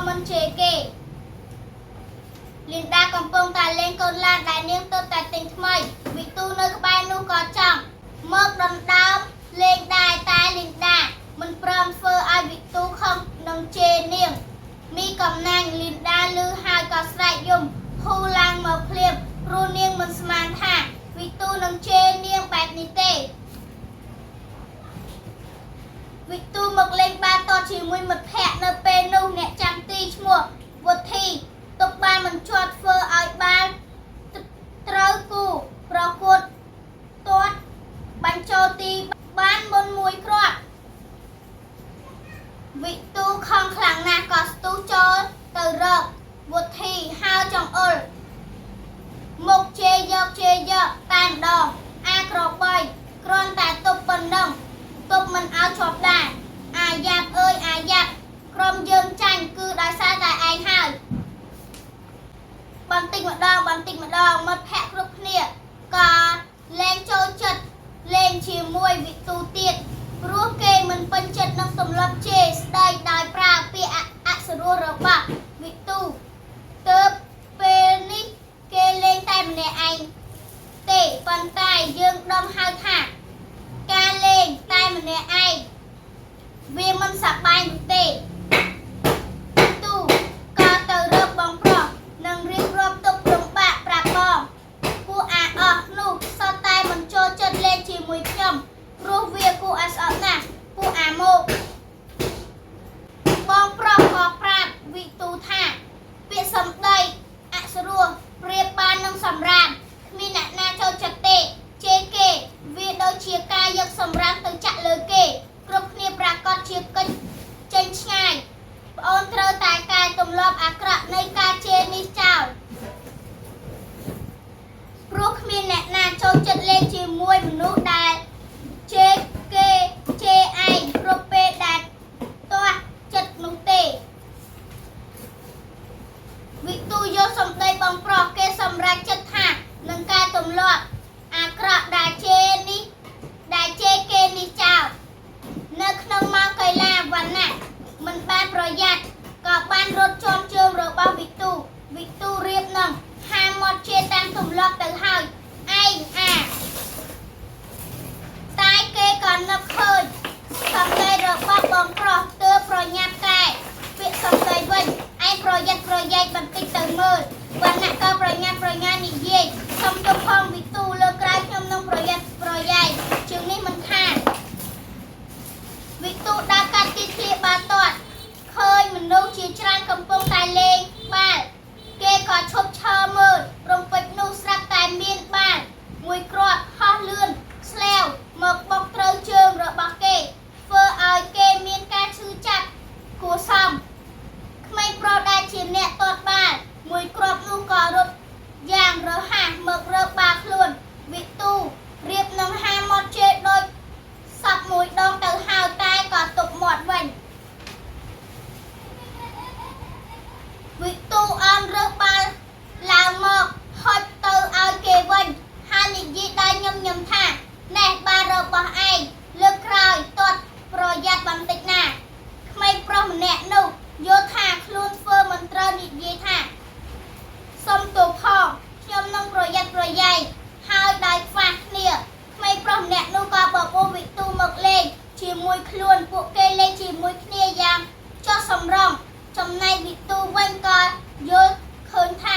មិនជេរគេលីនដាកំពុងតែលេងកូនឡានដែលនាងទើបតែទិញថ្មីវិទូនៅក្បែរនោះក៏ចង់មកដណ្ដើមលេងដែរតែលីនដាមិនព្រមធ្វើឲ្យវិទូខំនឹងជេរនាងមីកំណាញ់លីនដាលឺហើយក៏ស្រែកយំហូរឡើងមកភ្លាមព្រោះនាងមិនស្មានថាវិទូនឹងជេរនាងបែបនេះទេវិទូមកលេងបាល់ទាត់ជាមួយមិត្តភ័ក្តិនៅពេលនោះអ្នកចាំទីឈ្មោះវុធីទុកបានមិនជាប់ធ្វើឲ្យបាល់ត្រូវគូប្រកួតទាត់បញ្ចូលទីបានមុនមួយគ្រាប់វិទូខំខ្លាំងណាស់ក៏ស្ទុះចូលទៅរកវុធីហៅចង្អុលមកជេរយកតែម្ដងអាក្របីគ្រាន់តែទប់ប៉ុណ្ណឹងទប់មិនឲ្យជាប់ដែរអាយ៉ាប់អើយអាយ៉ាប់ក្រុមយើងចាញ់គឺដោយសារតែឯងហើយបន្តិចម្ដងមិត្តភ័ក្តិគ្រប់គ្នាក៏លេងចូលចិត្តលេងជាមួយវិទូទៀតព្រោះគេមិនពេញចិត្តនឹងទម្លាប់ជេរស្ដីដោយប្រើពាក្យអសុរោះរបស់វិទូទើបពេលនេះគេលេងតែម្នាក់ឯងទេប៉ុន្តែយើងដឹងហើយថាការលេងតែម្នាក់ឯងវាមិនសប្បាយនោះទេទូក៏ទៅរកបងប្រុសនិងរៀបរាប់ទុកលំបាកប្រាប់បងពួកអាអស់នោះសុទ្ធតែមិនចូលចិត្តលេងជាមួយខ្ញុំព្រោះវាគួរឲ្យស្អប់ណាស់ពួកអាមកបងប្រុសក៏ប្រាប់វិទូថាពាក្យសម្ដីអសុរោះប្រៀបបាននឹងសម្រាមគ្មានអ្នកណាចូលចិត្តទេជេរគេវាដូចជាការយកសម្រាមទៅចាក់លើគេគ្រប់គ្នាប្រកាសជាកិច្ចចេញឆ្ងាយប្អូនត្រូវតែកែទម្លាប់អាក្រក់នៃការជេរនេះចោលព្រោះគ្មានអ្នកណាចូលចិត្តលេងជាមួយមនុស្សដែលជេរគេជេរឯងគ្រប់ពេលដែលទាស់ចិត្តនោះទេវិទូយកសម្ដីបងប្រុសគេសម្រេចចិត្តថានឹងកែទម្លាប់អាក្រក់ដែលជេរគេនេះចោលនៅក្នុងម៉ោងកីឡាវណ្ណៈមិនបានប្រយ័ត្នក៏បានរត់ជាប់ជើងរបស់វិទូរៀបនឹងហាមាត់ជេរតាមទម្លាប់ទៅហើយឯងអាតែគេក៏នឹកឃើញសម្ដីរបស់បងប្រុសទើបប្រញាប់កែពាក្យសម្ដីវិញឯងប្រយ័ត្នប្រយែងបន្តិចទៅមើលវណ្ណៈក៏ប្រញាប់ប្រញាល់និយាយសុំទោសផងវិទូលើក្រោយខ្ញុំនឹងប្រយ័ត្នប្រយែងជើងនេះមិនខានវិទូដើរកាត់ទីធ្លាបាល់ទាត់ឃើញមនុស្សជាច្រើនកំពុងតែលេងបាល់គេក៏ឈប់ឈរមើលរំពេចនោះស្រាប់តែមានបាល់មួយគ្រាប់ហោះលឿនស្លែវមកបុកត្រូវជើងរបស់គេធ្វើឲ្យគេមានការឈឺចាប់គួរសមក្មេងប្រុសដែលជាអ្នកទាត់បាល់មួយគ្រាប់នោះក៏រត់យ៉ាងរហ័សមករកបាល់ខ្លួនវិទូរៀបនឹងហាមាត់ជេរដូចសពមួយដងទៅហើយតែក៏ទប់មាត់វិញវិទូអន់រើសបាល់ឡើងមកហុចទៅឲ្យគេវិញហើយនិយាយដល់ញឹមថាណែបាល់របស់ឯងលើកក្រោយទាត់ប្រយ័ត្នបន្តិចណាក្មេងប្រុសម្នាក់នោះយល់ថាខ្លួនធ្វើមិនត្រូវនិយាយថាសុំទោសផងខ្ញុំនឹងប្រយ័ត្នប្រយែងហើយដោយខ្វះគ្នាក្មេងប្រុសម្នាក់នោះក៏បបួលវិទូមកលេងជាមួយខ្លួនពួកគេលេងជាមួយគ្នាយ៉ាងចុះសម្រុងចំណែកវិទូវិញក៏យល់ឃើញថា